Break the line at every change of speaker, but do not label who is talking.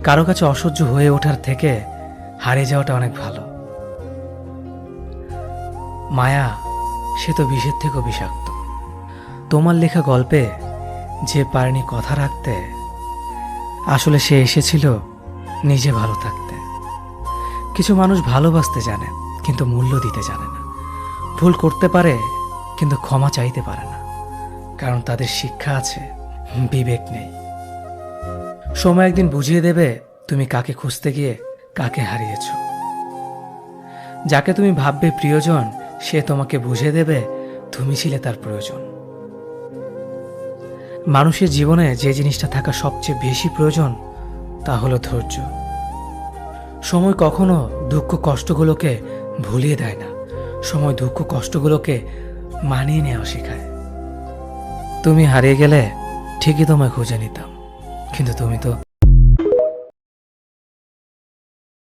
কারো কাছে অসহ্য হয়ে ওঠার থেকে হারিয়ে যাওয়াটা অনেক ভালো। মায়া সে তো বিষের থেকেও বিষাক্ত। তোমার লেখা গল্পে যে পারেনি কথা রাখতে, আসলে সে এসেছিল নিজে ভালো থাকতে। কিছু মানুষ ভালোবাসতে জানে কিন্তু মূল্য দিতে জানে না। ভুল করতে পারে কিন্তু ক্ষমা চাইতে পারে না, কারণ তাদের শিক্ষা আছে, বিবেক নেই। সময় একদিন বুঝিয়ে দেবে তুমি কাকে খুঁজতে গিয়ে কাকে হারিয়েছ। যাকে তুমি ভাববে প্রিয়জন, সে তোমাকে বুঝিয়ে দেবে তুমি ছিলে তার প্রয়োজন। মানুষের জীবনে যে জিনিসটা থাকা সবচেয়ে বেশি প্রয়োজন তা হলো ধৈর্য। সময় কখনো দুঃখ কষ্টগুলোকে ভুলিয়ে দেয় না, সময় দুঃখ কষ্টগুলোকে মানিয়ে নেওয়া শেখায়। তুমি হারিয়ে গেলে ঠিকই তোমায় খুঁজে নিতাম, কিন্তু তুমি তো